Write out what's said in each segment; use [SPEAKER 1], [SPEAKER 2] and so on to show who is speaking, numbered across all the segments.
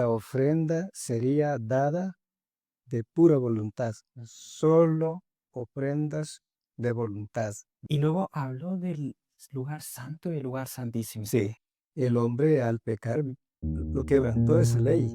[SPEAKER 1] La ofrenda sería dada de pura voluntad, solo ofrendas de voluntad.
[SPEAKER 2] Y luego habló del lugar santo y el lugar santísimo.
[SPEAKER 1] Sí, el hombre al pecar lo quebrantó esa ley.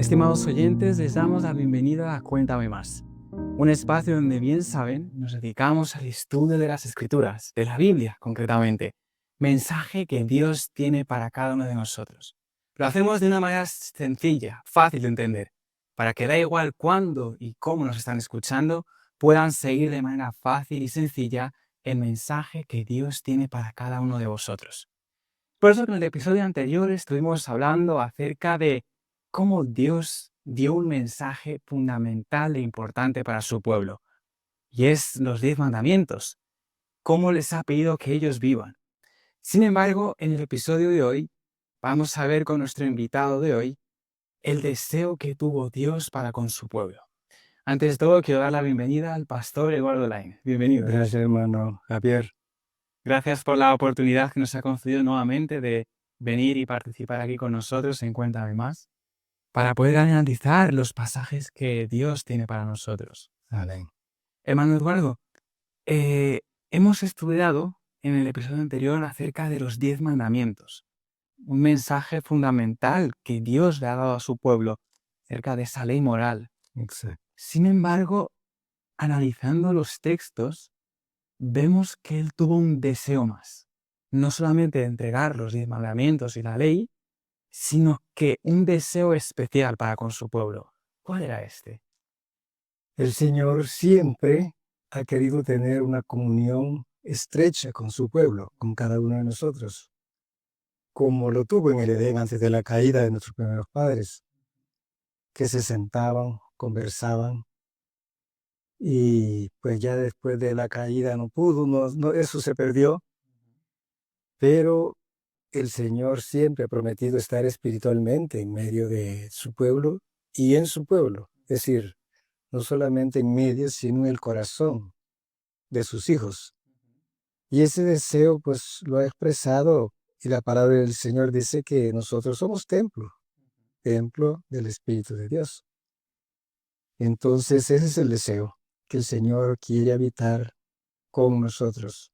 [SPEAKER 2] Estimados oyentes, les damos la bienvenida a Cuéntame Más, un espacio donde, bien saben, nos dedicamos al estudio de las Escrituras, de la Biblia concretamente, mensaje que Dios tiene para cada uno de nosotros. Lo hacemos de una manera sencilla, fácil de entender, para que da igual cuándo y cómo nos están escuchando, puedan seguir de manera fácil y sencilla el mensaje que Dios tiene para cada uno de vosotros. Por eso en el episodio anterior estuvimos hablando acerca de cómo Dios dio un mensaje fundamental e importante para su pueblo, y es los 10 mandamientos, cómo les ha pedido que ellos vivan. Sin embargo, en el episodio de hoy, vamos a ver con nuestro invitado de hoy el deseo que tuvo Dios para con su pueblo. Antes de todo, quiero dar la bienvenida al pastor Eduardo Lain. Bienvenido.
[SPEAKER 1] Gracias, hermano Javier.
[SPEAKER 2] Gracias por la oportunidad que nos ha concedido nuevamente de venir y participar aquí con nosotros en Cuéntame Más, para poder analizar los pasajes que Dios tiene para nosotros.
[SPEAKER 1] Amén.
[SPEAKER 2] Hermano Eduardo, hemos estudiado en el episodio anterior acerca de los 10 mandamientos, un mensaje fundamental que Dios le ha dado a su pueblo acerca de esa ley moral.
[SPEAKER 1] Exacto.
[SPEAKER 2] Sin embargo, analizando los textos, vemos que él tuvo un deseo más, no solamente de entregar los 10 mandamientos y la ley, sino que un deseo especial para con su pueblo. ¿Cuál era este?
[SPEAKER 1] El Señor siempre ha querido tener una comunión estrecha con su pueblo, con cada uno de nosotros, como lo tuvo en el Edén antes de la caída de nuestros primeros padres, que se sentaban, conversaban, y pues ya después de la caída no pudo, eso se perdió, pero el Señor siempre ha prometido estar espiritualmente en medio de su pueblo y en su pueblo, es decir, no solamente en medio, sino en el corazón de sus hijos. Y ese deseo pues lo ha expresado, y la palabra del Señor dice que nosotros somos templo del Espíritu de Dios. Entonces ese es el deseo, que el Señor quiere habitar con nosotros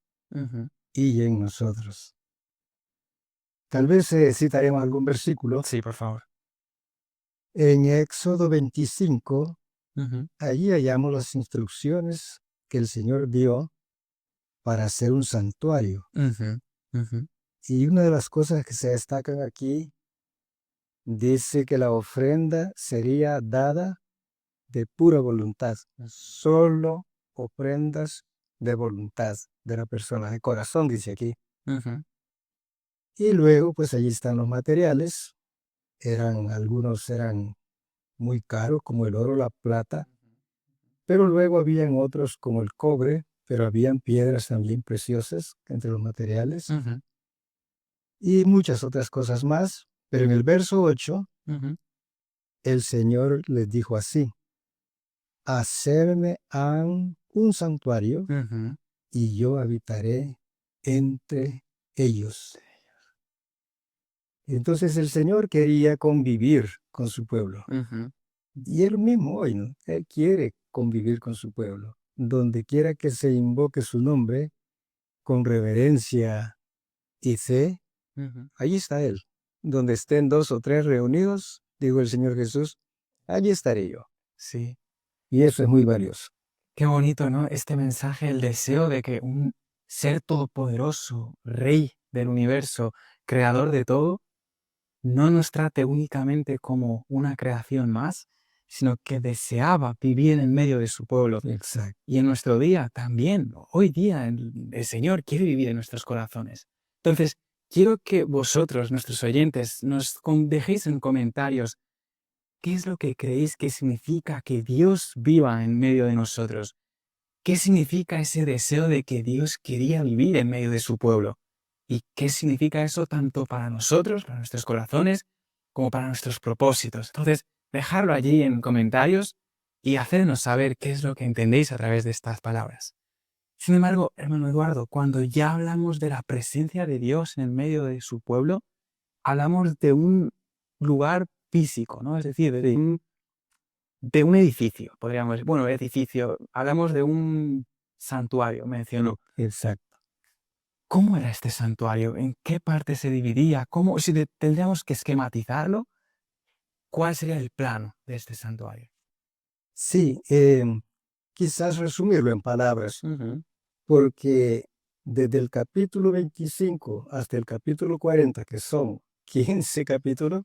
[SPEAKER 1] y en nosotros. Tal vez citaremos algún versículo.
[SPEAKER 2] Sí, por favor.
[SPEAKER 1] En Éxodo 25, allí hallamos las instrucciones que el Señor dio para hacer un santuario. Y una de las cosas que se destacan aquí dice que la ofrenda sería dada de pura voluntad, solo ofrendas de voluntad de la persona, de corazón, dice aquí. Y luego, pues allí están los materiales. Algunos eran muy caros, como el oro, la plata, pero luego habían otros como el cobre, pero habían piedras también preciosas entre los materiales y muchas otras cosas más. Pero en el verso 8, el Señor les dijo así: hacerme han un santuario y yo habitaré entre ellos. Entonces el Señor quería convivir con su pueblo. Y Él mismo hoy, ¿no? Él quiere convivir con su pueblo. Donde quiera que se invoque su nombre, con reverencia y fe, allí está Él. Donde estén 2 o 3 reunidos, dijo el Señor Jesús, allí estaré yo.
[SPEAKER 2] Sí.
[SPEAKER 1] Y eso es muy valioso.
[SPEAKER 2] Qué bonito, ¿no? Este mensaje, el deseo de que un ser todopoderoso, rey del universo, creador de todo, no nos trate únicamente como una creación más, sino que deseaba vivir en medio de su pueblo.
[SPEAKER 1] Exacto.
[SPEAKER 2] Y en nuestro día también, hoy día, el Señor quiere vivir en nuestros corazones. Entonces, quiero que vosotros, nuestros oyentes, nos dejéis en comentarios qué es lo que creéis que significa que Dios viva en medio de nosotros. ¿Qué significa ese deseo de que Dios quería vivir en medio de su pueblo? ¿Y qué significa eso tanto para nosotros, para nuestros corazones, como para nuestros propósitos? Entonces, dejarlo allí en comentarios y hacernos saber qué es lo que entendéis a través de estas palabras. Sin embargo, hermano Eduardo, cuando ya hablamos de la presencia de Dios en el medio de su pueblo, hablamos de un lugar físico, ¿no? Es decir, de un edificio, podríamos decir. Bueno, edificio, hablamos de un santuario, mencionó.
[SPEAKER 1] Exacto.
[SPEAKER 2] ¿Cómo era este santuario? ¿En qué parte se dividía? ¿Cómo, si tendríamos que esquematizarlo, cuál sería el plano de este santuario?
[SPEAKER 1] Sí, quizás resumirlo en palabras,
[SPEAKER 2] Ujú.
[SPEAKER 1] porque desde el capítulo 25 hasta el capítulo 40, que son 15 capítulos,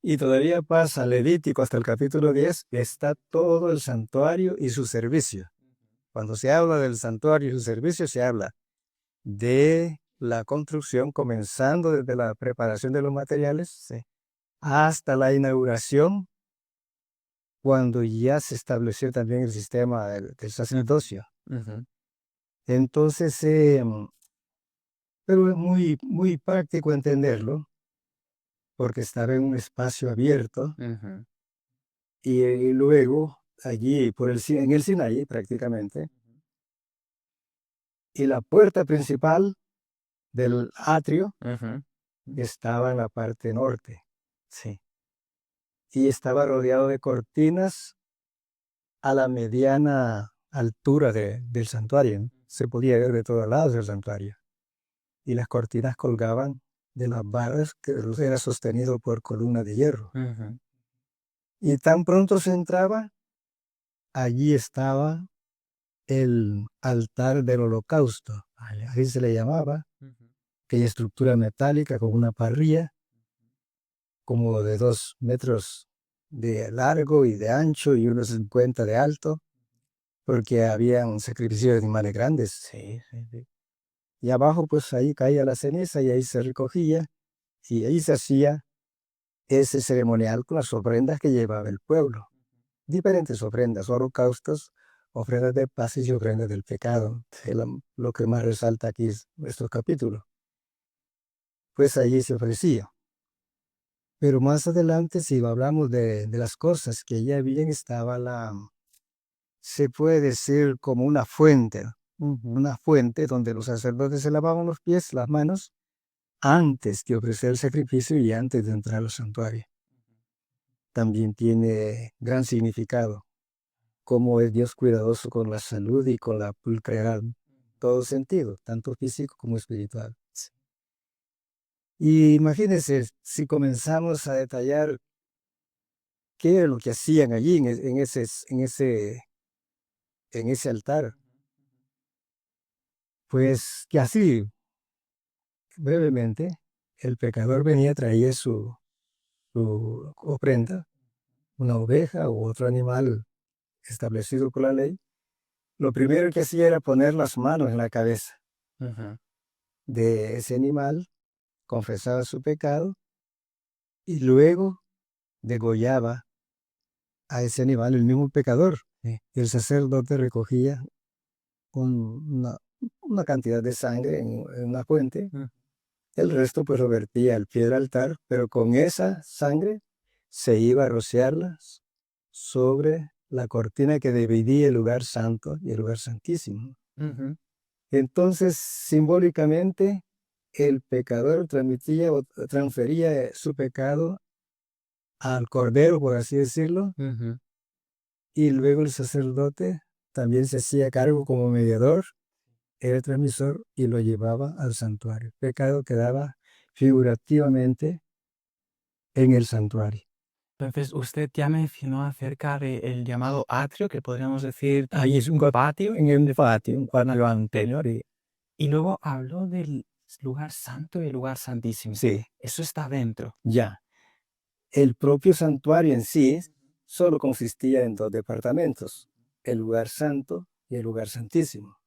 [SPEAKER 1] y todavía pasa Levítico hasta el capítulo 10, está todo el santuario y su servicio. Cuando se habla del santuario y su servicio, se habla de la construcción, comenzando desde la preparación de los materiales, sí, hasta la inauguración, cuando ya se estableció también el sistema del sacerdocio.
[SPEAKER 2] Ujú.
[SPEAKER 1] Entonces, pero es muy práctico entenderlo, porque estaba en un espacio abierto
[SPEAKER 2] Ujú.
[SPEAKER 1] y luego allí en el Sinaí prácticamente, y la puerta principal del atrio
[SPEAKER 2] Ujú.
[SPEAKER 1] estaba en la parte norte
[SPEAKER 2] Sí.
[SPEAKER 1] y estaba rodeado de cortinas a la mediana altura del santuario, ¿no? Se podía ver de todos lados el santuario. Y las cortinas colgaban de las barras que era sostenido por columnas de hierro.
[SPEAKER 2] Ujú.
[SPEAKER 1] Y tan pronto se entraba, allí estaba el altar del holocausto, ¿vale? Así se le llamaba,
[SPEAKER 2] Ujú.
[SPEAKER 1] aquella estructura metálica con una parrilla como de 2 metros de largo y de ancho y unos 50 de alto, porque había un sacrificio de animales grandes.
[SPEAKER 2] Sí, sí, sí.
[SPEAKER 1] Y abajo, pues ahí caía la ceniza y ahí se recogía y ahí se hacía ese ceremonial con las ofrendas que llevaba el pueblo. Diferentes ofrendas, holocaustos, ofrendas de paz y ofrendas del pecado. Es lo que más resalta aquí es estos capítulos. Pues allí se ofrecía. Pero más adelante, si hablamos de las cosas que ya habían, estaba se puede decir como una fuente donde los sacerdotes se lavaban los pies, las manos, antes de ofrecer el sacrificio y antes de entrar al santuario. También tiene gran significado, cómo es Dios cuidadoso con la salud y con la pulcritud, todo sentido, tanto físico como espiritual. Y imagínense, si comenzamos a detallar qué es lo que hacían allí en ese altar, pues que así, brevemente, el pecador venía, traía su ofrenda, una oveja u otro animal establecido por la ley. Lo primero que hacía era poner las manos en la cabeza
[SPEAKER 2] Ujú.
[SPEAKER 1] de ese animal, confesaba su pecado y luego degollaba a ese animal, el mismo pecador. Sí. El sacerdote recogía una, una cantidad de sangre en una fuente. El resto pues lo vertía al pie del altar, pero con esa sangre se iba a rociarlas sobre la cortina que dividía el lugar santo y el lugar santísimo.
[SPEAKER 2] Ujú.
[SPEAKER 1] Entonces, simbólicamente, el pecador transmitía o transfería su pecado al cordero, por así decirlo,
[SPEAKER 2] Ujú.
[SPEAKER 1] y luego el sacerdote también se hacía cargo como mediador, era el transmisor y lo llevaba al santuario. El pecado quedaba figurativamente en el santuario.
[SPEAKER 2] Entonces, usted ya mencionó acerca del llamado atrio, que podríamos decir
[SPEAKER 1] Ahí es un
[SPEAKER 2] patio,
[SPEAKER 1] en el patio, un patio anterior.
[SPEAKER 2] y luego habló del lugar santo y el lugar santísimo.
[SPEAKER 1] Sí,
[SPEAKER 2] Eso está dentro.
[SPEAKER 1] ya. El propio santuario en sí solo consistía en 2 departamentos, el lugar santo y el lugar santísimo.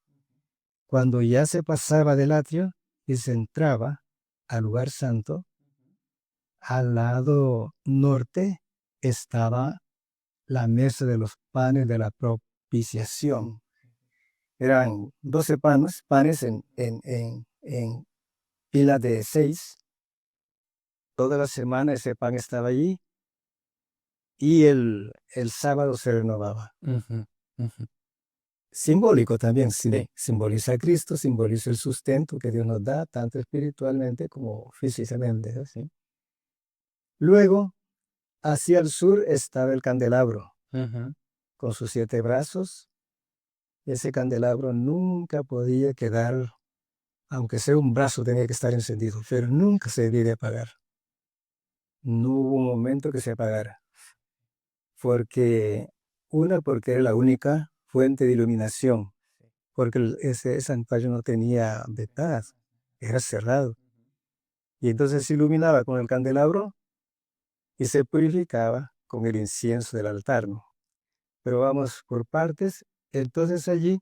[SPEAKER 1] Cuando ya se pasaba del atrio y se entraba al lugar santo, al lado norte estaba la mesa de los panes de la propiciación. eran 12 panes en pilas de 6. Toda la semana ese pan estaba allí y el sábado se renovaba. Simbólico también, sí. Simboliza a Cristo, simboliza el sustento que Dios nos da, tanto espiritualmente como físicamente, ¿no? ¿Sí? Luego, hacia el sur estaba el candelabro, con sus 7 brazos. Ese candelabro nunca podía quedar, aunque sea un brazo, tenía que estar encendido, pero nunca se debía apagar. No hubo un momento que se apagara, porque era la única fuente de iluminación, porque ese santuario no tenía ventanas, era cerrado. Y entonces se iluminaba con el candelabro y se purificaba con el incienso del altar, ¿no? Pero vamos por partes. Entonces allí,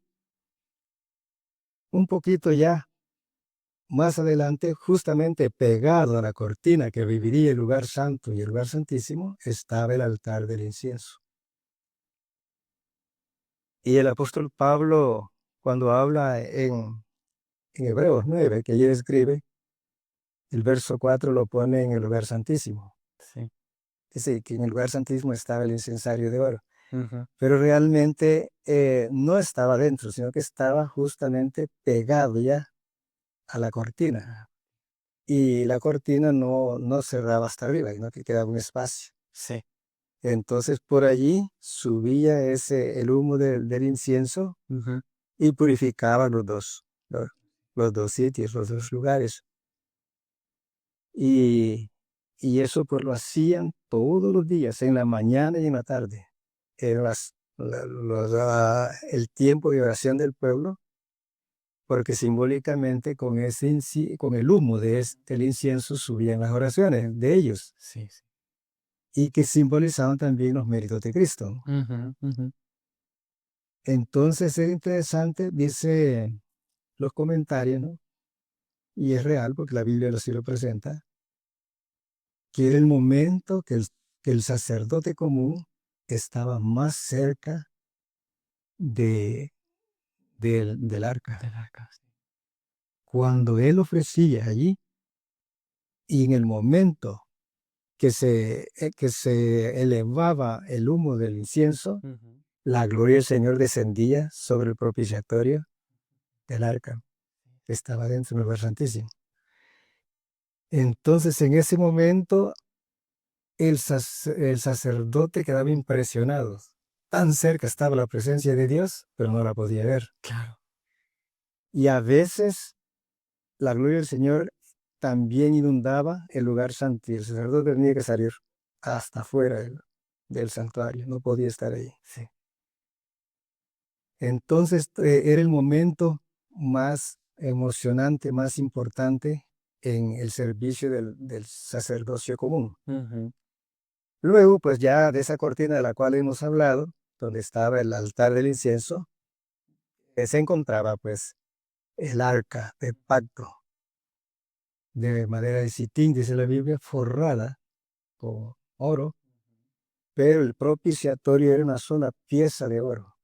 [SPEAKER 1] un poquito ya más adelante, justamente pegado a la cortina que dividía el lugar santo y el lugar santísimo, estaba el altar del incienso. Y el apóstol Pablo, cuando habla en Hebreos 9, que allí escribe, el verso 4 lo pone en el lugar santísimo.
[SPEAKER 2] Sí.
[SPEAKER 1] Dice que en el lugar santísimo estaba el incensario de oro. Pero realmente no estaba dentro, sino que estaba justamente pegado ya a la cortina. Y la cortina no cerraba hasta arriba, sino que quedaba un espacio.
[SPEAKER 2] Sí.
[SPEAKER 1] Entonces por allí subía el humo del incienso y purificaba los dos sitios, los dos lugares. Y eso pues lo hacían todos los días, en la mañana y en la tarde. Era el tiempo de oración del pueblo, porque simbólicamente con el humo del incienso subían las oraciones de ellos.
[SPEAKER 2] Sí, sí.
[SPEAKER 1] Y que simbolizaban también los méritos de Cristo. Entonces es interesante, dice los comentarios, ¿no? Y es real porque la Biblia así lo presenta, que era el momento que el sacerdote común estaba más cerca del arca.
[SPEAKER 2] Del arca.
[SPEAKER 1] Cuando él ofrecía allí, y en el momento que se elevaba el humo del incienso, la gloria del Señor descendía sobre el propiciatorio del arca. Estaba dentro del lugar santísimo. Entonces, en ese momento, el sacerdote quedaba impresionado. Tan cerca estaba la presencia de Dios, pero no la podía ver.
[SPEAKER 2] Claro.
[SPEAKER 1] Y a veces la gloria del Señor también inundaba el lugar santo y el sacerdote tenía que salir hasta afuera del santuario, no podía estar ahí. Sí. Entonces era el momento más emocionante, más importante en el servicio del sacerdocio común. Luego, pues ya de esa cortina de la cual hemos hablado, donde estaba el altar del incienso, se encontraba pues el arca del pacto de madera de sitín, dice la Biblia, forrada con oro, pero el propiciatorio era una sola pieza de oro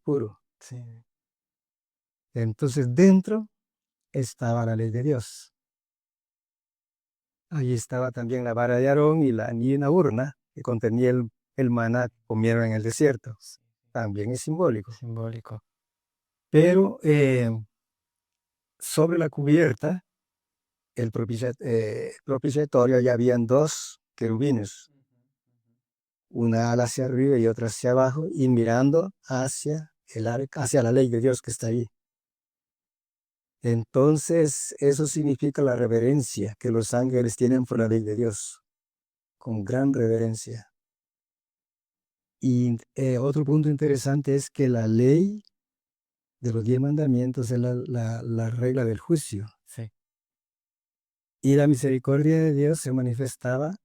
[SPEAKER 1] puro.
[SPEAKER 2] Sí.
[SPEAKER 1] Entonces dentro estaba la ley de Dios. Allí estaba también la vara de Aarón y una urna que contenía el maná que comieron en el desierto. También es simbólico.
[SPEAKER 2] Simbólico.
[SPEAKER 1] Pero sobre la cubierta, el propiciatorio, ya habían 2 querubines, una ala hacia arriba y otra hacia abajo, y mirando hacia la ley de Dios que está ahí. Entonces, eso significa la reverencia que los ángeles tienen por la ley de Dios, con gran reverencia. Y otro punto interesante es que la ley de los 10 mandamientos es la regla del juicio.
[SPEAKER 2] Sí.
[SPEAKER 1] Y la misericordia de Dios se manifestaba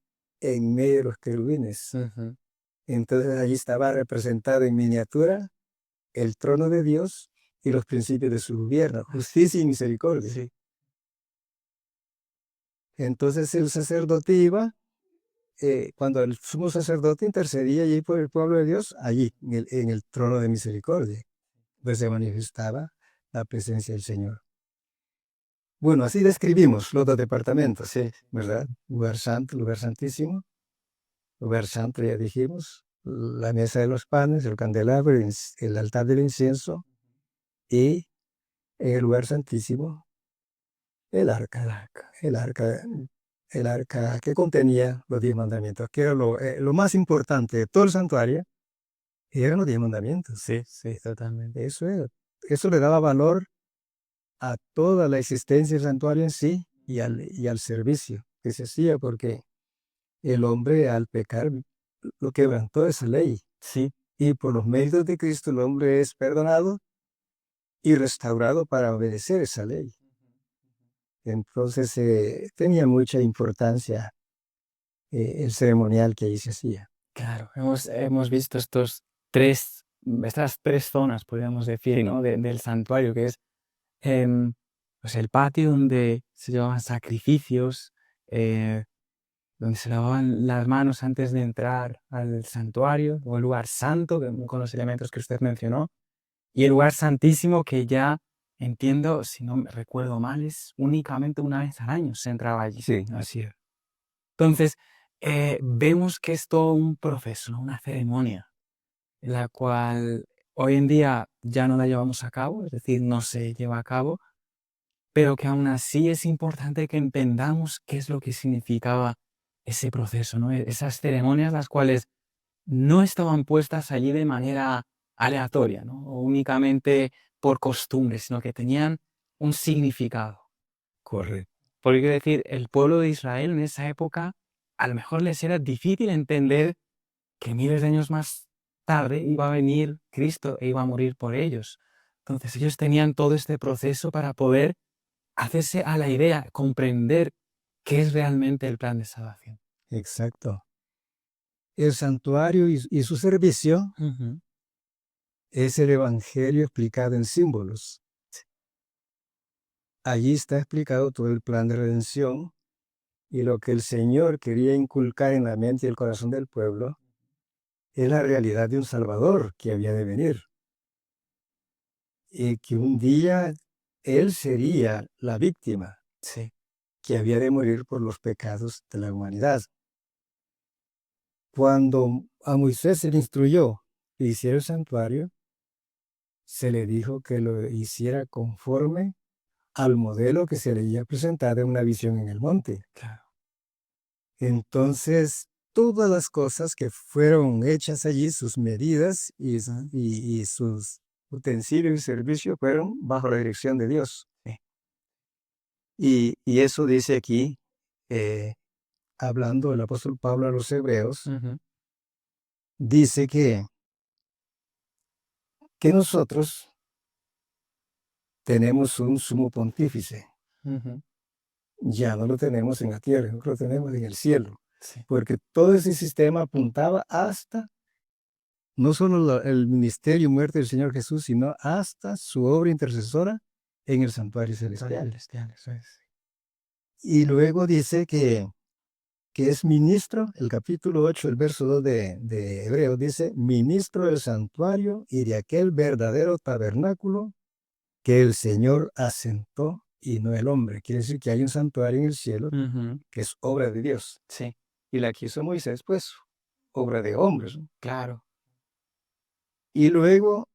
[SPEAKER 1] en medio de los querubines. Entonces allí estaba representado en miniatura el trono de Dios y los principios de su gobierno, justicia y misericordia.
[SPEAKER 2] Sí.
[SPEAKER 1] Entonces el sacerdote iba, cuando el sumo sacerdote intercedía allí por el pueblo de Dios, allí, en el trono de misericordia. pues se manifestaba la presencia del Señor. Bueno, así describimos los dos departamentos,
[SPEAKER 2] Sí.
[SPEAKER 1] ¿verdad? Lugar santo, lugar santísimo. Lugar santo, ya dijimos, la mesa de los panes, el candelabro, el altar del incienso y en el lugar santísimo, el arca, el arca, el arca que contenía los 10 mandamientos, que era lo más importante de todo el santuario, eran los 10 mandamientos.
[SPEAKER 2] Sí, sí, totalmente.
[SPEAKER 1] Eso era. Eso le daba valor a toda la existencia del santuario en sí y al servicio que se hacía, porque el hombre al pecar lo quebrantó esa ley.
[SPEAKER 2] Sí,
[SPEAKER 1] Y por los méritos de Cristo el hombre es perdonado y restaurado para obedecer esa ley. Entonces tenía mucha importancia el ceremonial que ahí se hacía.
[SPEAKER 2] claro. Hemos visto estas tres zonas, podríamos decir, ¿no? Del santuario, que es pues el patio donde se llevaban sacrificios, eh, donde se lavaban las manos antes de entrar al santuario, o el lugar santo, con los elementos que usted mencionó, y el lugar santísimo que ya entiendo, si no me recuerdo mal, es únicamente una vez al año se entraba allí.
[SPEAKER 1] Sí, así es.
[SPEAKER 2] Entonces, vemos que es todo un proceso, ¿no? Una ceremonia, la cual hoy en día ya no la llevamos a cabo, es decir, no se lleva a cabo, pero que aún así es importante que entendamos qué es lo que significaba ese proceso, ¿no? Esas ceremonias las cuales no estaban puestas allí de manera aleatoria, ¿no? O únicamente por costumbre, sino que tenían un significado.
[SPEAKER 1] Correcto.
[SPEAKER 2] Porque quiero decir, el pueblo de Israel en esa época a lo mejor les era difícil entender que miles de años más tarde iba a venir Cristo e iba a morir por ellos. Entonces ellos tenían todo este proceso para poder hacerse a la idea, comprender qué es realmente el plan de salvación.
[SPEAKER 1] Exacto. El santuario y su servicio
[SPEAKER 2] Ujú.
[SPEAKER 1] es el evangelio explicado en símbolos. Allí está explicado todo el plan de redención y lo que el Señor quería inculcar en la mente y el corazón del pueblo es la realidad de un Salvador que había de venir y que un día Él sería la víctima
[SPEAKER 2] Sí.
[SPEAKER 1] que había de morir por los pecados de la humanidad. Cuando a Moisés se le instruyó que hiciera el santuario, se le dijo que lo hiciera conforme al modelo que se le había presentado en una visión en el monte.
[SPEAKER 2] Claro.
[SPEAKER 1] Entonces, todas las cosas que fueron hechas allí, sus medidas y sus utensilios y servicios fueron bajo la dirección de Dios.
[SPEAKER 2] Sí.
[SPEAKER 1] Y eso dice aquí, hablando el apóstol Pablo a los hebreos,
[SPEAKER 2] Ujú.
[SPEAKER 1] dice que nosotros tenemos un sumo pontífice.
[SPEAKER 2] Ujú.
[SPEAKER 1] Ya no lo tenemos en la tierra, no lo tenemos en el cielo,
[SPEAKER 2] Sí.
[SPEAKER 1] porque todo ese sistema apuntaba hasta no solo el ministerio y muerte del Señor Jesús, sino hasta su obra intercesora en el santuario celestial.
[SPEAKER 2] Celestial, eso es.
[SPEAKER 1] Y luego dice que es ministro, el capítulo 8, el verso 2 de Hebreos dice, ministro del santuario y de aquel verdadero tabernáculo que el Señor asentó y no el hombre. Quiere decir que hay un santuario en el cielo
[SPEAKER 2] Ujú.
[SPEAKER 1] que es obra de Dios.
[SPEAKER 2] Sí,
[SPEAKER 1] Y la que hizo Moisés, pues, obra de hombres, ¿no?
[SPEAKER 2] claro.
[SPEAKER 1] Y luego,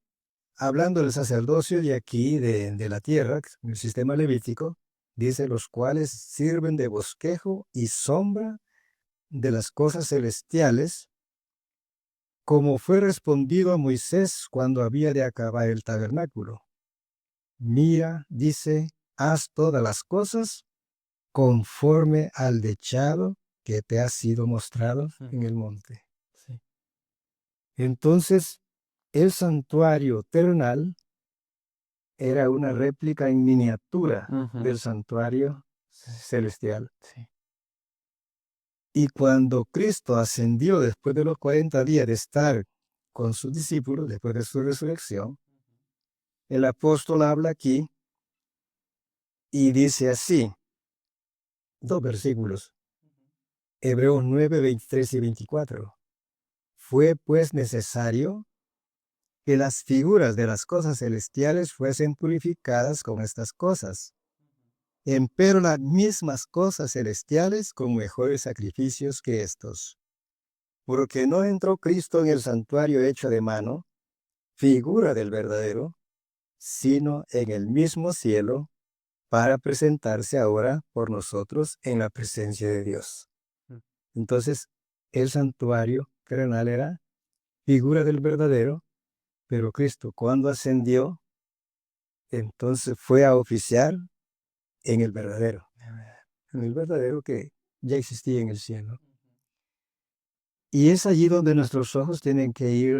[SPEAKER 1] hablando del sacerdocio de aquí, de la tierra, en el sistema levítico, dice, los cuales sirven de bosquejo y sombra de las cosas celestiales, como fue respondido a Moisés cuando había de acabar el tabernáculo. Mira, dice, haz todas las cosas conforme al dechado que te ha sido mostrado en el monte.
[SPEAKER 2] Sí.
[SPEAKER 1] Entonces, el santuario terrenal era una réplica en miniatura
[SPEAKER 2] Ujú.
[SPEAKER 1] del santuario celestial.
[SPEAKER 2] Sí.
[SPEAKER 1] Y cuando Cristo ascendió después de los 40 días de estar con sus discípulos, después de su resurrección, el apóstol habla aquí y dice así, dos versículos, Hebreos 9, 23 y 24. Fue pues necesario que las figuras de las cosas celestiales fuesen purificadas con estas cosas, empero las mismas cosas celestiales con mejores sacrificios que estos. Porque no entró Cristo en el santuario hecho de mano, figura del verdadero, sino en el mismo cielo, para presentarse ahora por nosotros en la presencia de Dios. Entonces, el santuario terrenal era figura del verdadero, pero Cristo cuando ascendió, entonces fue a oficiar en el verdadero que ya existía en el cielo. Y es allí donde nuestros ojos tienen que ir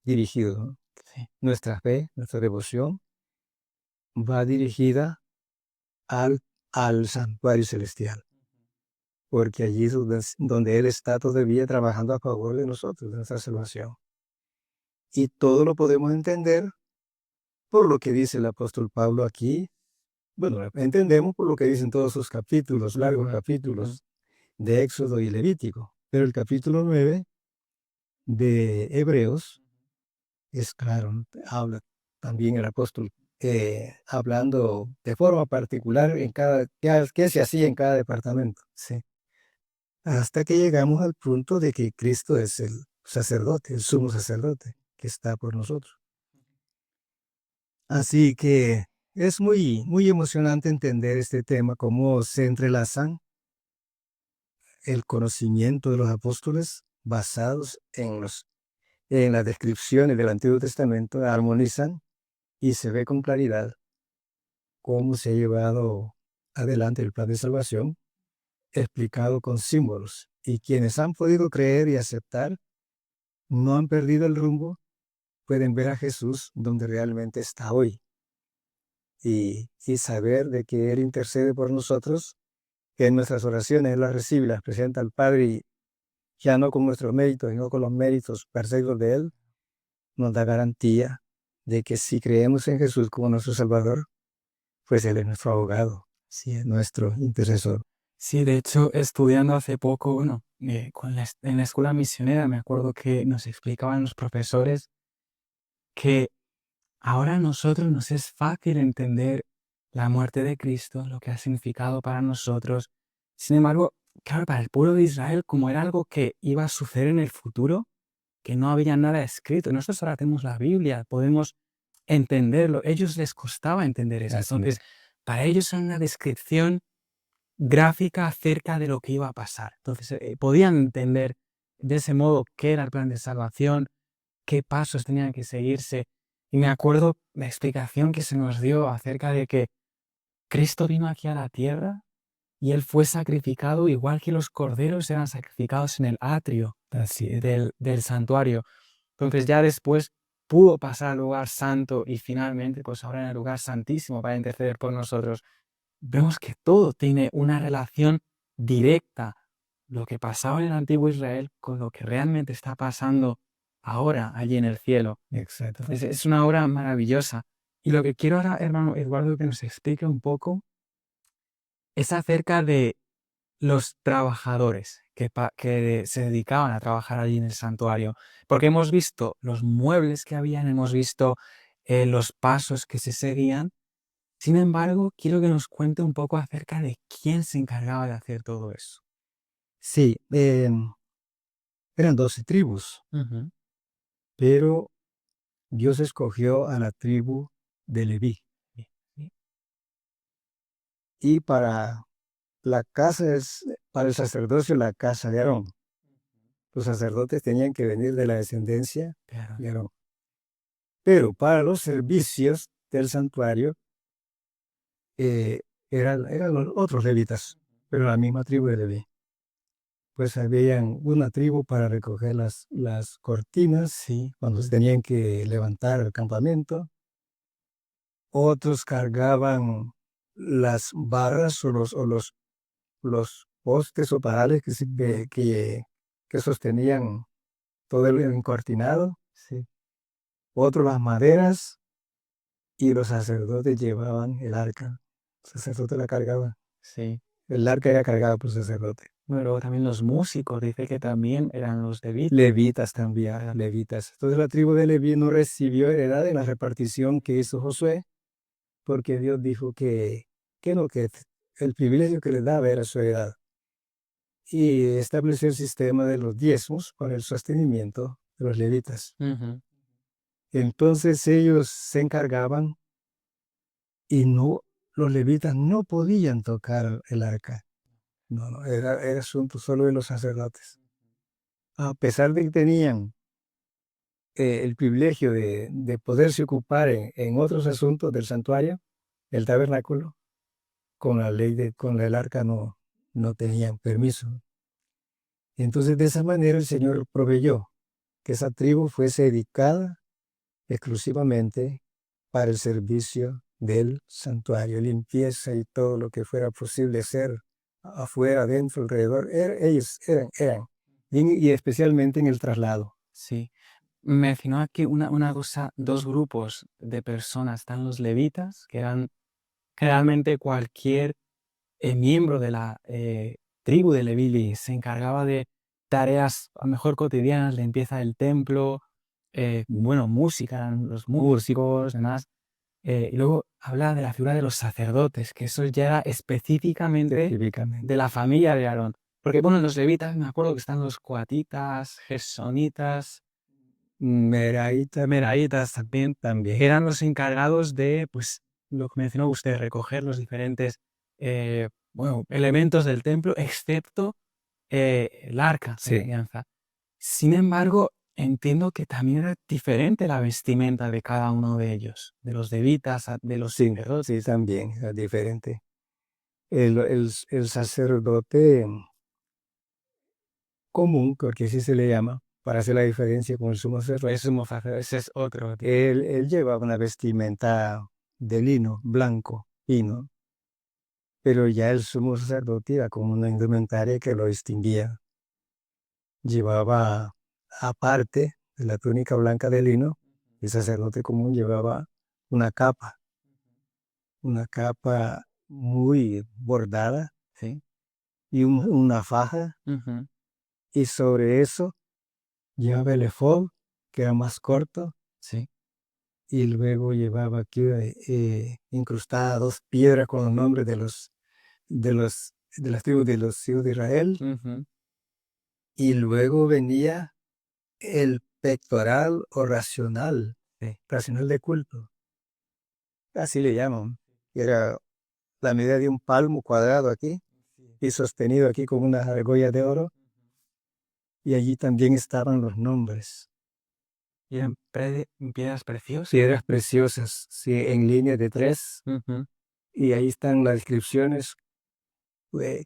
[SPEAKER 1] dirigidos, ¿no? Sí. Nuestra fe, nuestra devoción va dirigida al santuario celestial, porque allí es donde Él está todavía trabajando a favor de nosotros, de nuestra salvación. Y todo lo podemos entender por lo que dice el apóstol Pablo aquí. Bueno, entendemos por lo que dicen todos sus capítulos, largos capítulos de Éxodo y Levítico, pero el capítulo 9 de Hebreos es claro, ¿no? Habla también el apóstol hablando de forma particular en qué se hacía en cada departamento. Sí. Hasta que llegamos al punto de que Cristo es el sacerdote, el sumo sacerdote que está por nosotros. Así que es muy, muy emocionante entender este tema, cómo se entrelazan el conocimiento de los apóstoles basados en las descripciones del Antiguo Testamento, armonizan y se ve con claridad cómo se ha llevado adelante el plan de salvación, explicado con símbolos. Y quienes han podido creer y aceptar, no han perdido el rumbo, pueden ver a Jesús donde realmente está hoy. Y saber de que Él intercede por nosotros, que en nuestras oraciones Él las recibe y las presenta al Padre, y ya no con nuestros méritos, sino con los méritos perfectos de Él, nos da garantía de que si creemos en Jesús como nuestro Salvador, pues Él es nuestro abogado, sí, es nuestro intercesor.
[SPEAKER 2] Sí, de hecho, estudiando hace poco, bueno, en la escuela misionera, me acuerdo que nos explicaban los profesores que ahora a nosotros nos es fácil entender la muerte de Cristo, lo que ha significado para nosotros. Sin embargo, claro, para el pueblo de Israel, como era algo que iba a suceder en el futuro, que no había nada escrito. Nosotros ahora tenemos la Biblia, podemos entenderlo. A ellos les costaba entender eso. Entonces, para ellos era una descripción gráfica acerca de lo que iba a pasar. Entonces, podían entender de ese modo qué era el plan de salvación, qué pasos tenían que seguirse. Y me acuerdo la explicación que se nos dio acerca de que Cristo vino aquí a la tierra y Él fue sacrificado igual que los corderos eran sacrificados en el atrio del santuario. Entonces ya después pudo pasar al lugar santo y finalmente, pues ahora en el lugar santísimo para interceder por nosotros. Vemos que todo tiene una relación directa, lo que pasaba en el antiguo Israel con lo que realmente está pasando ahora allí en el cielo.
[SPEAKER 1] Exacto.
[SPEAKER 2] Es una obra maravillosa. Y lo que quiero ahora, hermano Eduardo, que nos explique un poco es acerca de los trabajadores que se dedicaban a trabajar allí en el santuario. Porque hemos visto los muebles que habían, hemos visto los pasos que se seguían. Sin embargo, quiero que nos cuente un poco acerca de quién se encargaba de hacer todo eso.
[SPEAKER 1] Sí, eran 12 tribus, pero Dios escogió a la tribu de Leví. Y para para el sacerdocio, la casa de Aarón. Los sacerdotes tenían que venir de la descendencia de Aarón. Pero para los servicios del santuario eran los otros levitas, pero la misma tribu de Leví. Pues habían una tribu para recoger las cortinas, sí, cuando se tenían que levantar el campamento. Otros cargaban las barras los postes o parales que sostenían todo el encortinado. Sí. Otros las maderas, y los sacerdotes llevaban el arca. El sacerdote la cargaba. Sí. El arca era cargada por el sacerdote.
[SPEAKER 2] Pero también los músicos, dice que también eran los levitas.
[SPEAKER 1] Levitas también, levitas. Entonces la tribu de Leví no recibió heredad en la repartición que hizo Josué, porque Dios dijo que no, que el privilegio que le daba era su heredad. Y estableció el sistema de los diezmos para el sostenimiento de los levitas. Entonces ellos se encargaban y no, los levitas no podían tocar el arca. No, era asunto solo de los sacerdotes. A pesar de que tenían el privilegio de poderse ocupar en otros asuntos del santuario, el tabernáculo, con la ley con el arca no tenían permiso. Entonces de esa manera el Señor proveyó que esa tribu fuese dedicada exclusivamente para el servicio del santuario, limpieza y todo lo que fuera posible hacer afuera, adentro, alrededor. Ellos eran, y especialmente en el traslado.
[SPEAKER 2] Sí. Mencionó aquí una cosa, dos grupos de personas. Están los levitas, que eran generalmente cualquier miembro de la tribu de Leví se encargaba de tareas a lo mejor cotidianas, limpieza del templo, música, los músicos, demás. Y luego habla de la figura de los sacerdotes, que eso ya era específicamente de la familia de Aarón. Porque, bueno, los levitas, me acuerdo que están los coatitas, gersonitas, meraitas también, eran los encargados de, pues, lo que mencionó usted, recoger los diferentes elementos del templo, excepto el arca de la alianza. Sin embargo, entiendo que también era diferente la vestimenta de cada uno de ellos, de los levitas, de los sacerdotes.
[SPEAKER 1] Sí, también era diferente. El sacerdote común, porque así se le llama, para hacer la diferencia con el sumo sacerdote.
[SPEAKER 2] Ese es otro.
[SPEAKER 1] Él llevaba una vestimenta de lino blanco, fino, pero ya el sumo sacerdote iba con una indumentaria que lo distinguía. Llevaba, aparte de la túnica blanca de lino, el sacerdote común llevaba una capa muy bordada,
[SPEAKER 2] Sí.
[SPEAKER 1] y una faja, y sobre eso llevaba el efod, que era más corto,
[SPEAKER 2] Sí.
[SPEAKER 1] y luego llevaba aquí incrustadas 2 piedras con los nombres de las tribus de los hijos de Israel, y luego venía el pectoral o racional, racional de culto, así le llaman, que era la medida de un palmo cuadrado aquí, y sostenido aquí con unas argollas de oro, y allí también estaban los nombres.
[SPEAKER 2] Y eran piedras preciosas.
[SPEAKER 1] Piedras preciosas, sí, en línea de 3, y ahí están las descripciones,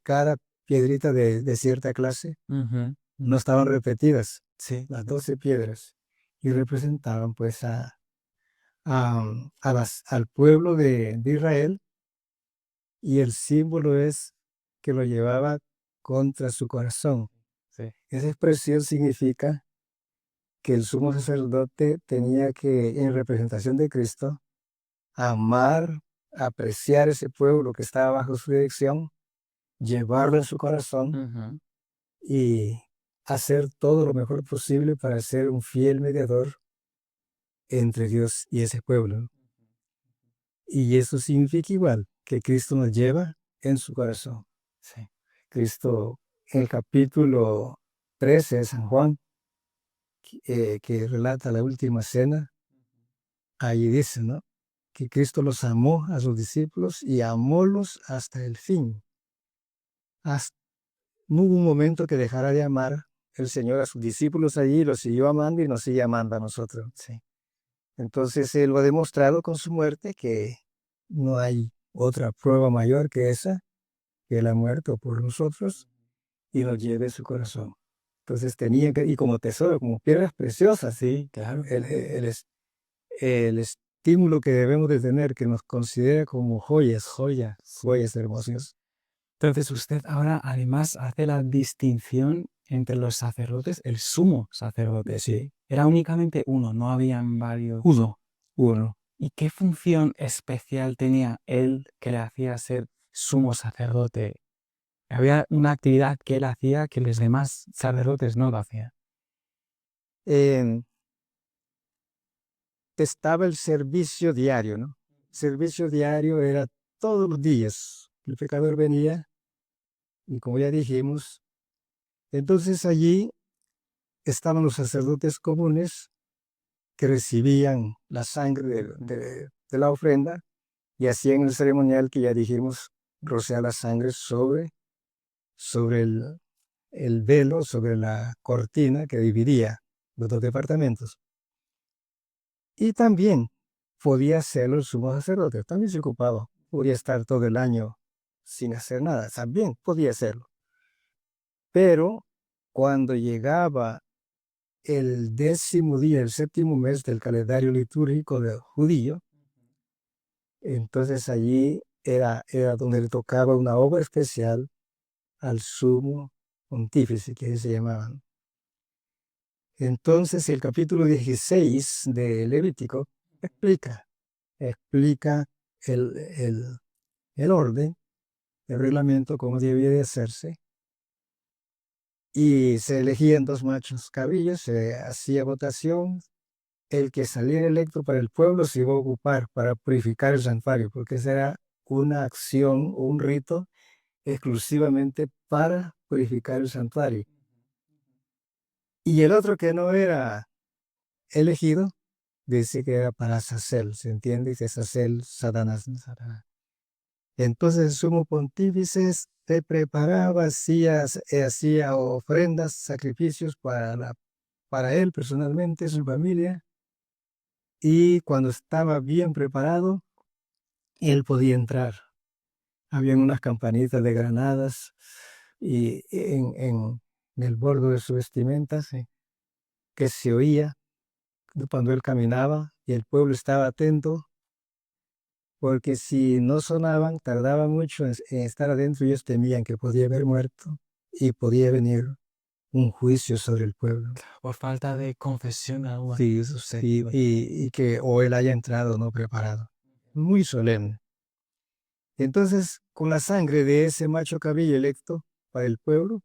[SPEAKER 1] cada piedrita de cierta clase, no estaban repetidas,
[SPEAKER 2] Sí.
[SPEAKER 1] las 12 piedras, y representaban pues al pueblo de Israel, y el símbolo es que lo llevaba contra su corazón.
[SPEAKER 2] Sí.
[SPEAKER 1] Esa expresión significa que el sumo sacerdote tenía que, en representación de Cristo, amar, apreciar ese pueblo que estaba bajo su dirección, llevarlo en su corazón y hacer todo lo mejor posible para ser un fiel mediador entre Dios y ese pueblo. Y eso significa igual que Cristo nos lleva en su corazón.
[SPEAKER 2] Sí.
[SPEAKER 1] Cristo, en el capítulo 13 de San Juan, que relata la última cena, ahí dice, ¿no?, que Cristo los amó a sus discípulos y amólos hasta el fin. No hubo un momento que dejara de amar el Señor a sus discípulos allí, los siguió amando y nos sigue amando a nosotros.
[SPEAKER 2] Sí.
[SPEAKER 1] Entonces Él lo ha demostrado con su muerte, que no hay otra prueba mayor que esa, que Él ha muerto por nosotros y nos lleve en su corazón. Entonces tenía que, y como tesoro, como piedras preciosas,
[SPEAKER 2] Sí, claro.
[SPEAKER 1] el estímulo que debemos de tener, que nos considera como joyas hermosas.
[SPEAKER 2] Entonces usted ahora además hace la distinción entre los sacerdotes, el sumo sacerdote.
[SPEAKER 1] Sí.
[SPEAKER 2] Era únicamente uno, no habían varios.
[SPEAKER 1] Uno.
[SPEAKER 2] ¿Y qué función especial tenía él que le hacía ser sumo sacerdote? Había una actividad que él hacía que los demás sacerdotes no lo hacían.
[SPEAKER 1] Estaba el servicio diario, ¿no? Servicio diario era todos los días. El pecador venía y como ya dijimos, entonces allí estaban los sacerdotes comunes que recibían la sangre de la ofrenda y hacían el ceremonial que ya dijimos, rociar la sangre sobre el velo, sobre la cortina que dividía los dos departamentos. Y también podía hacerlo el sumo sacerdote, también se ocupaba, podía estar todo el año sin hacer nada, también podía hacerlo. Pero cuando llegaba el 10º día, el 7º mes del calendario litúrgico del judío, entonces allí era donde le tocaba una obra especial al sumo pontífice, que se llamaban. Entonces el capítulo 16 de Levítico explica el, el, el orden, el reglamento, cómo debía de hacerse. Y se elegían 2 machos cabríos, se hacía votación. El que saliera electo para el pueblo se iba a ocupar para purificar el santuario, porque esa era una acción, un rito exclusivamente para purificar el santuario. Y el otro que no era elegido, dice que era para Azazel, ¿se entiende? Que es Azazel, Satanás. Entonces el sumo pontífice se preparaba, hacía ofrendas, sacrificios para él personalmente, su familia, y cuando estaba bien preparado, él podía entrar. Habían unas campanitas de granadas y en el borde de su vestimenta, sí, que se oía cuando él caminaba y el pueblo estaba atento, porque si no sonaban, tardaban mucho en estar adentro, ellos temían que podía haber muerto y podía venir un juicio sobre el pueblo.
[SPEAKER 2] Por falta de confesión algo
[SPEAKER 1] Sí, eso sí, y que o él haya entrado no preparado. Muy solemne. Entonces, con la sangre de ese macho cabrío electo para el pueblo,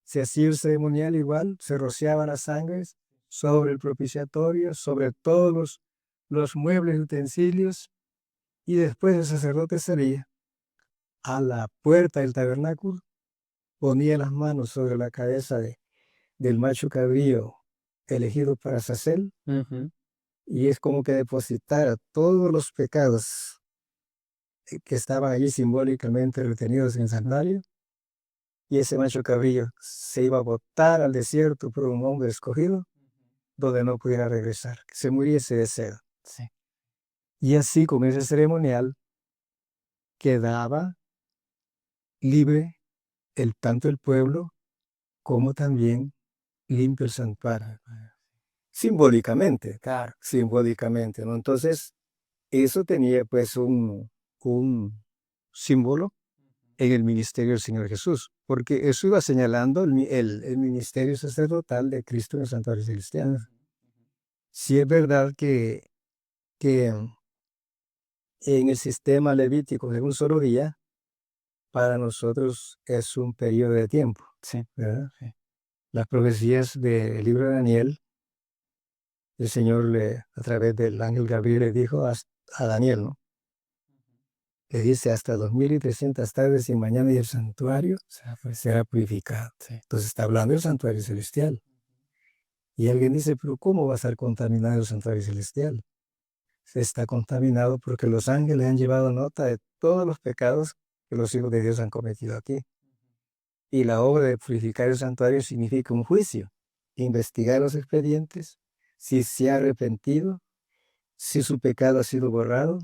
[SPEAKER 1] se hacía el ceremonial igual, se rociaba la sangre sobre el propiciatorio, sobre todos los muebles y utensilios, y después el sacerdote salía a la puerta del tabernáculo, ponía las manos sobre la cabeza del macho cabrío elegido para Sacel, y es como que depositara todos los pecados que estaban allí simbólicamente retenidos en el santuario, y ese macho cabrío se iba a botar al desierto por un hombre escogido, donde no pudiera regresar, que se muriese de sed.
[SPEAKER 2] Sí.
[SPEAKER 1] Y así con ese ceremonial quedaba libre tanto el pueblo como también limpio el santuario. Simbólicamente, claro, simbólicamente, ¿no? Entonces, eso tenía pues un símbolo en el ministerio del Señor Jesús, porque eso iba señalando el ministerio sacerdotal de Cristo en el santuario celestial. Sí es verdad que en el sistema levítico de un solo día, para nosotros es un periodo de tiempo,
[SPEAKER 2] Sí.
[SPEAKER 1] ¿verdad? Sí. Las profecías del libro de Daniel, el Señor a través del ángel Gabriel le dijo a Daniel, ¿no? Le dice hasta 2300 tardes y mañana y el santuario será purificado. Sí. Entonces está hablando del santuario celestial. Y alguien dice, pero ¿cómo va a estar contaminado el santuario celestial? Está contaminado porque los ángeles han llevado nota de todos los pecados que los hijos de Dios han cometido aquí. Y la obra de purificar el santuario significa un juicio, investigar los expedientes, si se ha arrepentido, si su pecado ha sido borrado,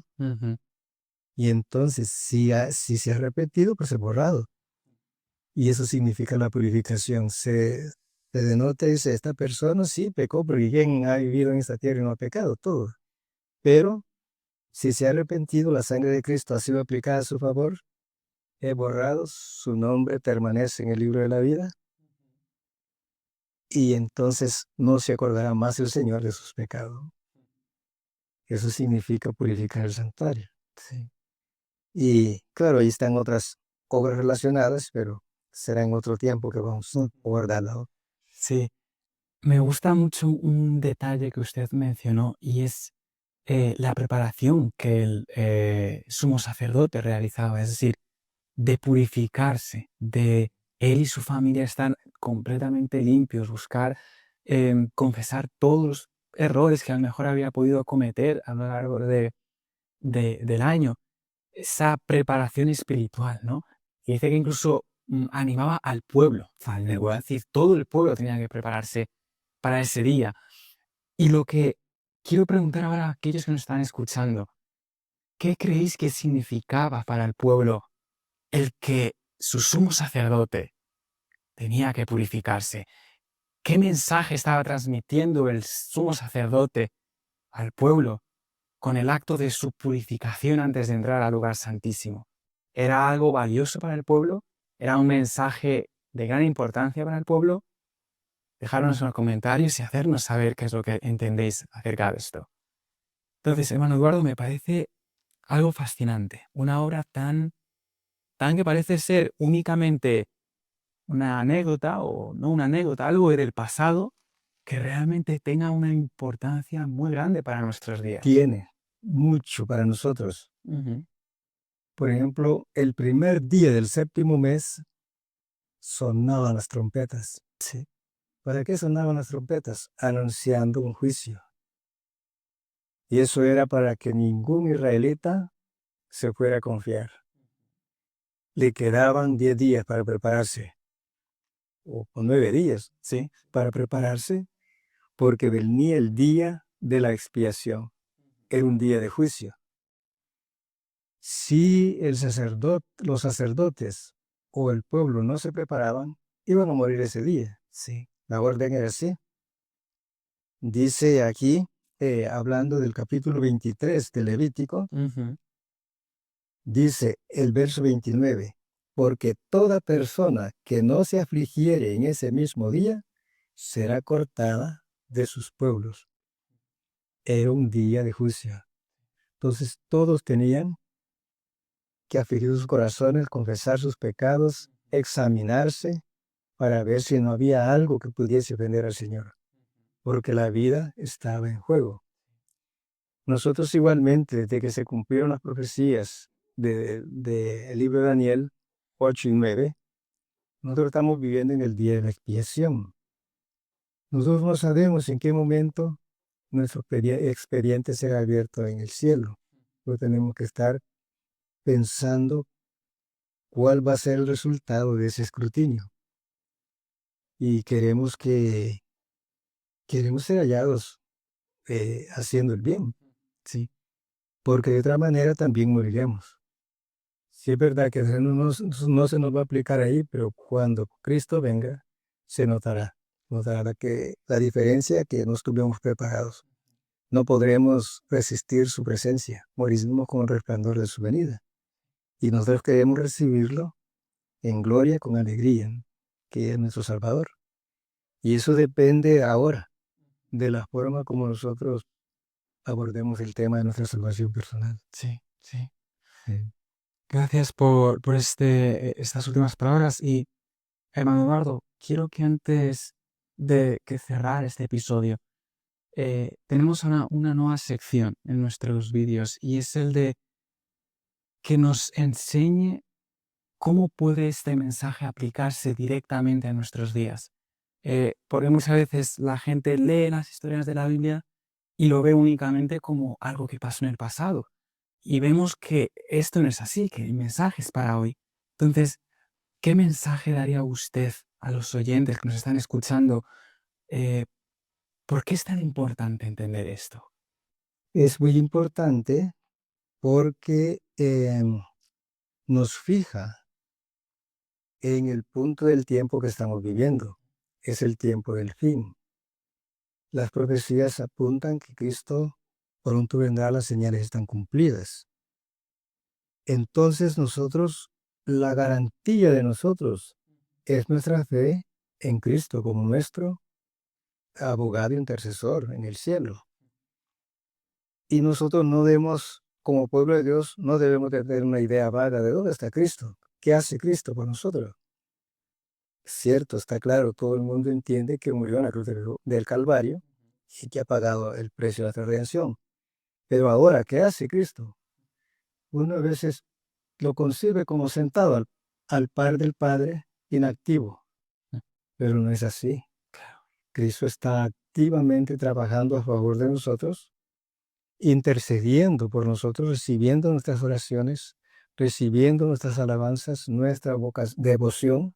[SPEAKER 1] y entonces si se ha arrepentido, pues es borrado. Y eso significa la purificación. Se denota, dice, esta persona sí pecó, porque ¿quién ha vivido en esta tierra y no ha pecado? Todo. Pero si se ha arrepentido, la sangre de Cristo ha sido aplicada a su favor, es borrado, su nombre permanece en el libro de la vida, y entonces no se acordará más el Señor de sus pecados. Eso significa purificar el santuario. Sí. Y claro, ahí están otras obras relacionadas, pero será en otro tiempo que vamos a abordarlo.
[SPEAKER 2] Sí, me gusta mucho un detalle que usted mencionó y es la preparación que el sumo sacerdote realizaba, es decir, de purificarse, de él y su familia estar completamente limpios, buscar confesar todos los errores que a lo mejor había podido cometer a lo largo del año. Esa preparación espiritual, ¿no? Y dice que incluso animaba al pueblo, le voy a decir, todo el pueblo tenía que prepararse para ese día. Y lo que quiero preguntar ahora a aquellos que nos están escuchando, ¿qué creéis que significaba para el pueblo el que su sumo sacerdote tenía que purificarse? ¿Qué mensaje estaba transmitiendo el sumo sacerdote al pueblo con el acto de su purificación antes de entrar al lugar santísimo? ¿Era algo valioso para el pueblo? ¿Era un mensaje de gran importancia para el pueblo? Dejadnos en los comentarios y hacernos saber qué es lo que entendéis acerca de esto. Entonces, hermano Eduardo, me parece algo fascinante, una obra tan que parece ser únicamente una anécdota o no una anécdota, algo del pasado que realmente tenga una importancia muy grande para nuestros días.
[SPEAKER 1] Tiene mucho para nosotros.
[SPEAKER 2] Ujú.
[SPEAKER 1] Por ejemplo, el primer día del séptimo mes sonaban las trompetas.
[SPEAKER 2] Sí.
[SPEAKER 1] ¿Para qué sonaban las trompetas? Anunciando un juicio. Y eso era para que ningún israelita se fuera a confiar. Le quedaban 10 días para prepararse, o 9 días,
[SPEAKER 2] Sí.
[SPEAKER 1] para prepararse, porque venía el día de la expiación. Era un día de juicio. Si los sacerdotes o el pueblo no se preparaban, iban a morir ese día.
[SPEAKER 2] Sí.
[SPEAKER 1] La orden era así. Dice aquí, hablando del capítulo 23 de Levítico,
[SPEAKER 2] Ujú.
[SPEAKER 1] dice el verso 29, porque toda persona que no se afligiere en ese mismo día será cortada de sus pueblos. Era un día de juicio. Entonces todos tenían que afligir sus corazones, confesar sus pecados, examinarse para ver si no había algo que pudiese ofender al Señor, porque la vida estaba en juego. Nosotros igualmente, desde que se cumplieron las profecías del libro de Daniel 8 y 9, nosotros estamos viviendo en el día de la expiación. Nosotros no sabemos en qué momento nuestro expediente será abierto en el cielo. Pero tenemos que estar pensando cuál va a ser el resultado de ese escrutinio. Y queremos ser hallados haciendo el bien,
[SPEAKER 2] Sí.
[SPEAKER 1] porque de otra manera también moriremos. Sí es verdad que no se nos va a aplicar ahí, pero cuando Cristo venga, se notará que la diferencia que no estuvimos preparados. No podremos resistir su presencia, moriremos con el resplandor de su venida. Y nosotros queremos recibirlo en gloria, con alegría, que es nuestro Salvador. Y eso depende ahora de la forma como nosotros abordemos el tema de nuestra salvación personal.
[SPEAKER 2] Sí. Sí.
[SPEAKER 1] Sí.
[SPEAKER 2] Gracias por estas últimas palabras. Y, hermano Eduardo, quiero que antes de que cerrar este episodio, tenemos una nueva sección en nuestros vídeos y es el de que nos enseñe cómo puede este mensaje aplicarse directamente a nuestros días. Porque muchas veces la gente lee las historias de la Biblia y lo ve únicamente como algo que pasó en el pasado. Y vemos que esto no es así, que el mensaje es para hoy. Entonces, ¿qué mensaje daría usted a los oyentes que nos están escuchando? Eh, ¿Por qué es tan importante entender esto?
[SPEAKER 1] Es muy importante porque nos fija en el punto del tiempo que estamos viviendo. Es el tiempo del fin. Las profecías apuntan que Cristo pronto vendrá, las señales están cumplidas. Entonces la garantía de nosotros es nuestra fe en Cristo como nuestro abogado intercesor en el cielo. Y nosotros no debemos, como pueblo de Dios, no debemos de tener una idea vaga de dónde está Cristo, qué hace Cristo por nosotros. Cierto, está claro, todo el mundo entiende que murió en la cruz del Calvario y que ha pagado el precio de nuestra redención. Pero ahora, ¿qué hace Cristo? Uno a veces lo concibe como sentado al par del Padre, inactivo, pero no es así. Cristo está activamente trabajando a favor de nosotros, intercediendo por nosotros, recibiendo nuestras oraciones, recibiendo nuestras alabanzas, nuestra devoción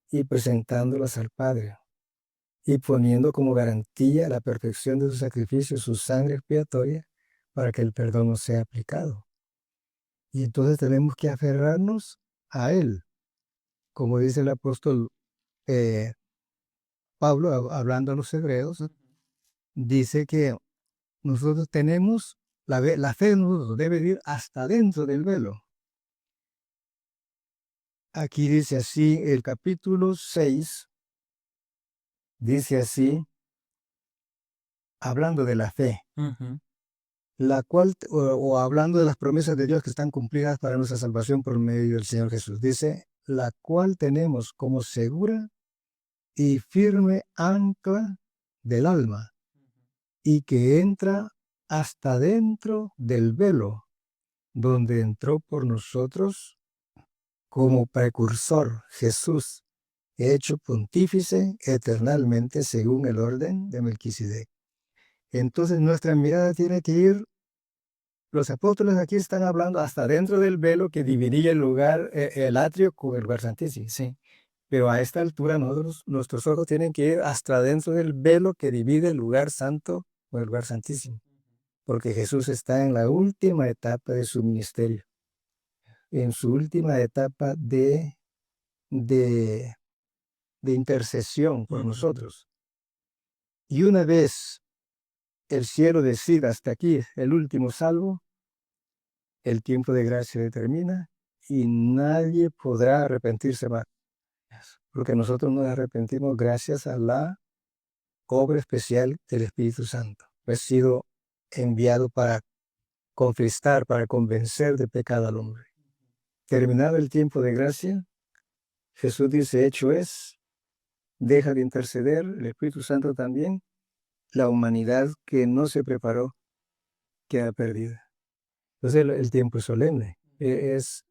[SPEAKER 1] y presentándolas al Padre y poniendo como garantía la perfección de su sacrificio, su sangre expiatoria, para que el perdón nos sea aplicado. Y entonces tenemos que aferrarnos a Él, como dice el apóstol eh, Pablo, hablando a los hebreos, dice que nosotros tenemos, la fe de nosotros debe ir hasta dentro del velo. Aquí dice así, el capítulo 6, dice así, hablando de la fe, la cual, o hablando de las promesas de Dios que están cumplidas para nuestra salvación por medio del Señor Jesús. Dice, la cual tenemos como segura y firme ancla del alma, y que entra hasta dentro del velo, donde entró por nosotros como precursor Jesús, hecho pontífice eternalmente según el orden de Melquisedec. Entonces nuestra mirada tiene que ir, los apóstoles aquí están hablando hasta dentro del velo que dividía el lugar, el atrio con el lugar santísimo. Sí. Pero a esta altura nuestros ojos tienen que ir hasta dentro del velo que divide el lugar santo con el lugar santísimo. Porque Jesús está en la última etapa de su ministerio, en su última etapa de intercesión por nosotros. Y una vez el cielo decida hasta aquí, el último salvo, el tiempo de gracia determina y nadie podrá arrepentirse más. Porque nosotros nos arrepentimos gracias a la obra especial del Espíritu Santo. Ha sido enviado para conquistar, para convencer de pecado al hombre. Terminado el tiempo de gracia, Jesús dice, hecho es, deja de interceder, el Espíritu Santo también, la humanidad que no se preparó queda perdida. Entonces el tiempo es solemne, es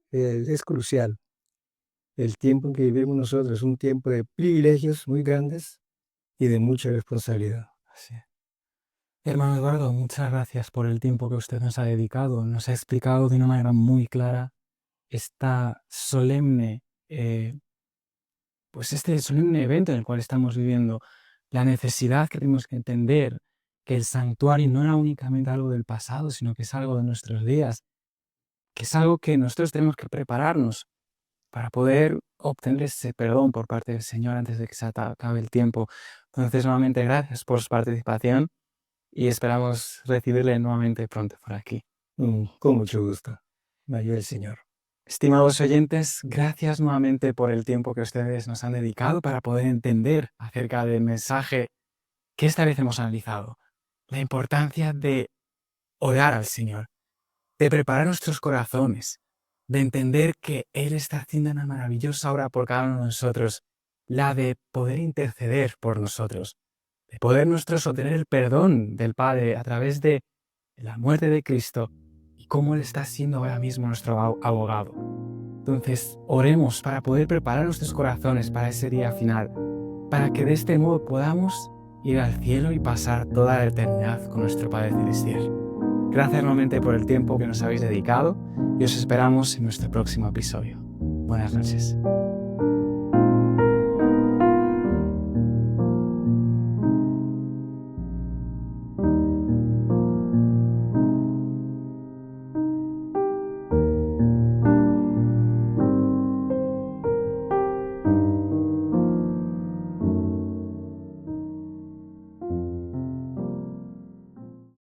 [SPEAKER 1] crucial. El tiempo en que vivimos nosotros es un tiempo de privilegios muy grandes y de mucha responsabilidad.
[SPEAKER 2] Así es. Hermano Eduardo, muchas gracias por el tiempo que usted nos ha dedicado. Nos ha explicado de una manera muy clara esta solemne, este solemne evento en el cual estamos viviendo. La necesidad que tenemos que entender que el santuario no era únicamente algo del pasado, sino que es algo de nuestros días, que es algo que nosotros tenemos que prepararnos para poder obtener ese perdón por parte del Señor antes de que se acabe el tiempo. Entonces, nuevamente, gracias por su participación y esperamos recibirle nuevamente pronto por aquí.
[SPEAKER 1] Con mucho gusto. Me ayude el Señor.
[SPEAKER 2] Estimados oyentes, gracias nuevamente por el tiempo que ustedes nos han dedicado para poder entender acerca del mensaje que esta vez hemos analizado. La importancia de orar al Señor, de preparar nuestros corazones, de entender que Él está haciendo una maravillosa obra por cada uno de nosotros, la de poder interceder por nosotros, de poder nosotros obtener el perdón del Padre a través de la muerte de Cristo y cómo Él está siendo ahora mismo nuestro abogado. Entonces, oremos para poder preparar nuestros corazones para ese día final, para que de este modo podamos ir al cielo y pasar toda la eternidad con nuestro Padre Celestial. Gracias nuevamente por el tiempo que nos habéis dedicado y os esperamos en nuestro próximo episodio. Buenas noches.